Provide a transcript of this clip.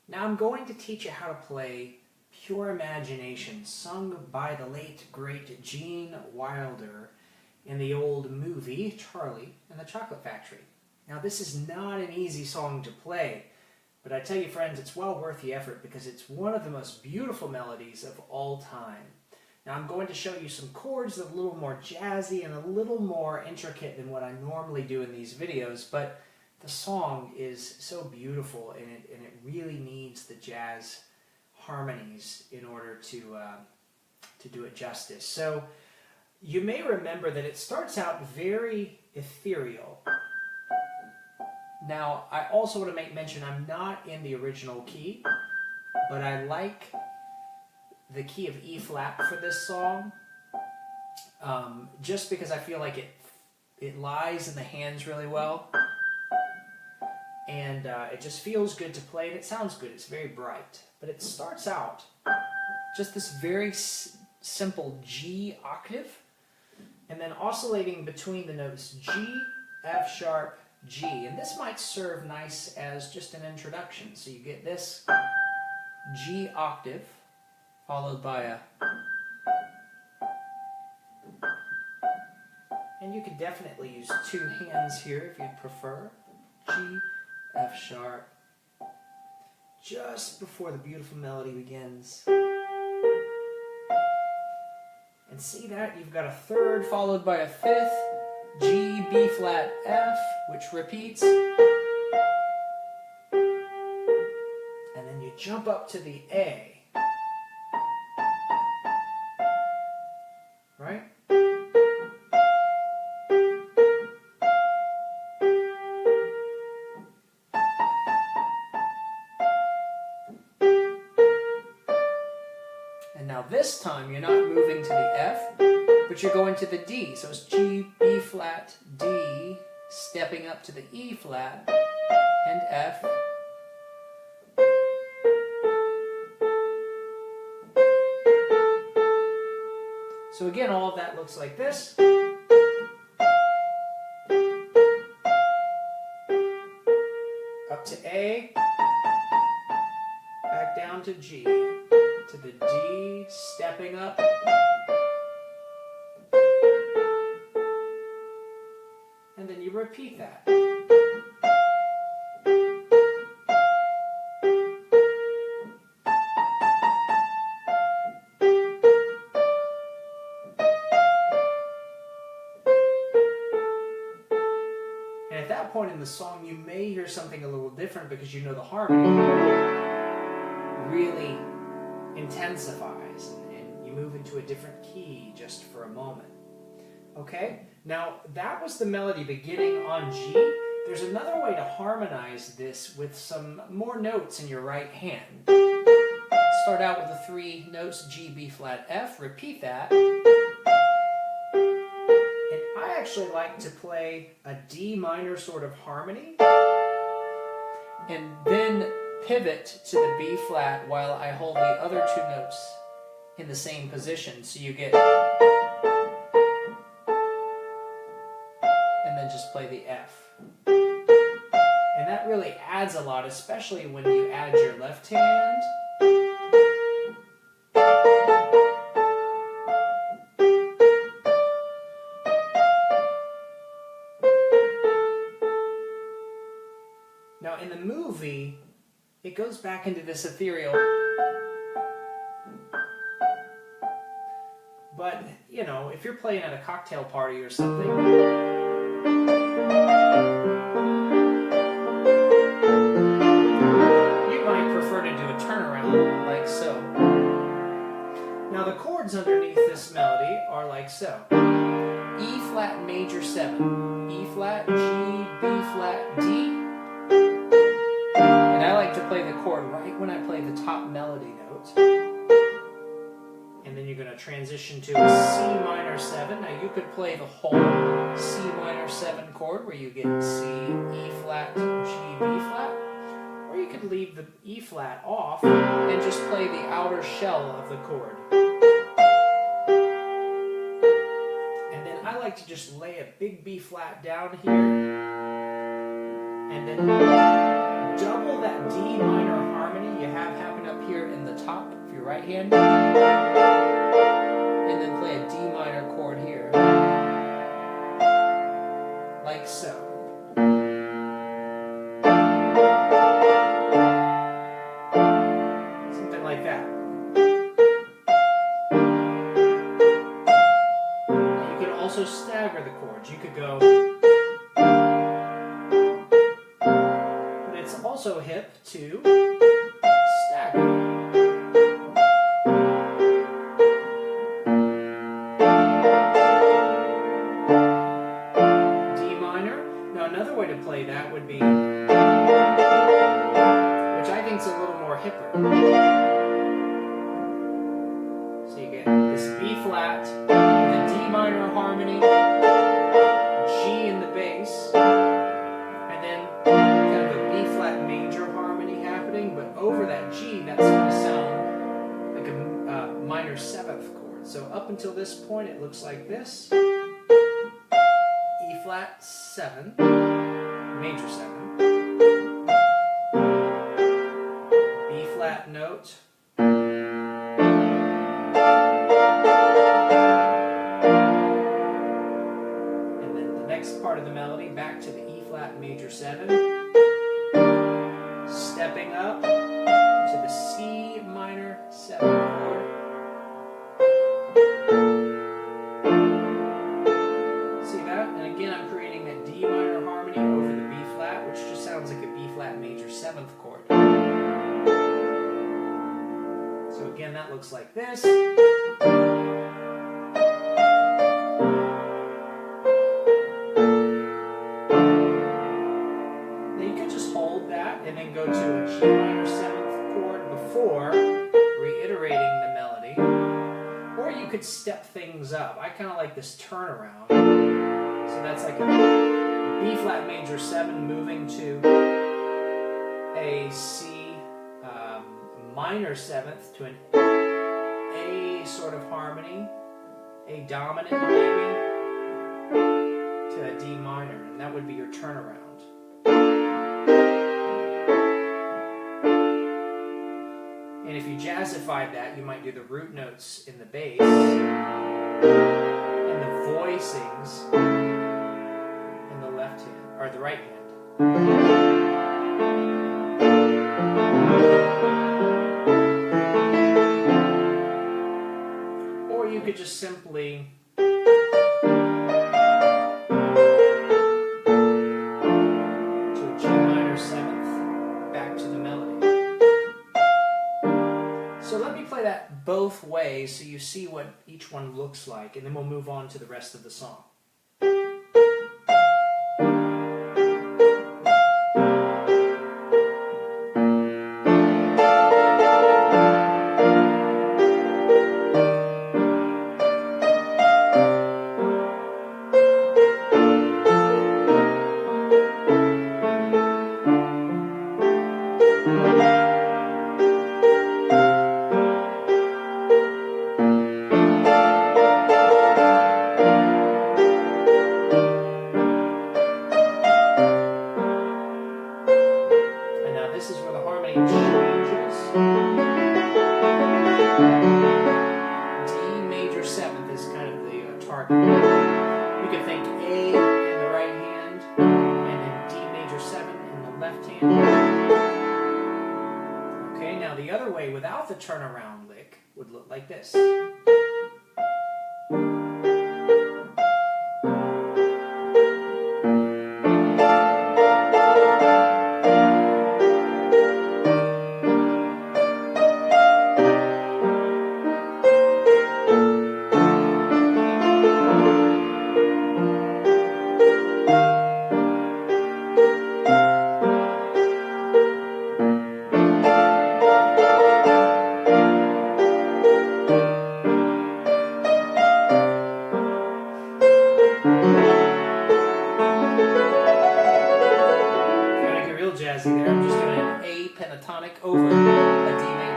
Now I'm going to teach you how to play Pure Imagination, sung by the late, great Gene Wilder in the old movie Charlie and the Chocolate Factory. Now this is not an easy song to play, but I tell you friends, it's well worth the effort because it's one of the most beautiful melodies of all time. Now I'm going to show you some chords that are a little more jazzy and a little more intricate than what I normally do in these videos, but the song is so beautiful and it really needs the jazz harmonies in order to do it justice. So you may remember that it starts out very ethereal. Now I also want to make mention I'm not in the original key, but I like the key of E flat for this song, just because I feel like it lies in the hands really well. And it just feels good to play, and it sounds good. It's very bright. But it starts out just this very simple G octave, and then oscillating between the notes G, F sharp, G. And this might serve nice as just an introduction. So you get this G octave, followed by a... And you could definitely use two hands here if you'd prefer. G, F sharp, just before the beautiful melody begins. And see that? You've got a third followed by a fifth, G, B flat, F, which repeats. And then you jump up to the A. Right? And now this time you're not moving to the F, but you're going to the D. So it's G, B flat, D, stepping up to the E flat, and F. So again, all of that looks like this. Up to A, back down to G, to the D, stepping up, and then you repeat that. And at that point in the song, you may hear something a little different because you know the harmony really intensifies and you move into a different key just for a moment. Okay? Now, that was the melody beginning on G. There's another way to harmonize this with some more notes in your right hand. Start out with the three notes G, B flat, F, repeat that. And I actually like to play a D minor sort of harmony and then pivot to the B flat while I hold the other two notes in the same position. So you get... and then just play the F. And that really adds a lot, especially when you add your left hand. Now in the movie, it goes back into this ethereal. But, you know, if you're playing at a cocktail party or something, you might prefer to do a turnaround like so. Now the chords underneath this melody are like so. E flat major 7, E flat, G, B flat, D. And I like to play the chord right when I play the top melody note. And then you're going to transition to a C minor 7. Now you could play the whole C minor 7 chord where you get C, E flat, G, B flat. Or you could leave the E flat off and just play the outer shell of the chord. And then I like to just lay a big B flat down here. And then double that D minor harmony. You have happen up here in the top of your right hand, and then play a D minor chord here, like so. Something like that. And you can also stagger the chords. You could go, but it's also hip to stagger. Another way to play that would be, which I think is a little more hipper. So you get this B flat, the D minor harmony, G in the bass, and then kind of a B flat major harmony happening, but over that G, that's going to sound like a minor 7th chord. So up until this point, it looks like this. E flat 7, major 7, B flat note, and then the next part of the melody back to the E flat major 7, stepping up to the C minor 7 chord. Again, I'm creating that D minor harmony over the B flat, which just sounds like a B flat major 7th chord. So again, that looks like this. Now you could just hold that and then go to a G minor 7th chord before reiterating the melody. Or you could step things up. I kind of like this turnaround. So that's like a B flat major 7 moving to a C minor 7th to an A sort of harmony, A dominant maybe, to a D minor, and that would be your turnaround. And if you jazzified that, you might do the root notes in the bass and the voicings in the left hand, or the right hand. Or you could just simply to a G minor 7th, back to the melody. So let me play that both ways so you see what each one looks like, and then we'll move on to the rest of the song. This is where the harmony changes. D major 7th is kind of the target. You can think A in the right hand, and then D major 7 in the left hand. Okay, now the other way without the turnaround lick would look like this. Jazzy there. I'm just doing an A pentatonic over a D major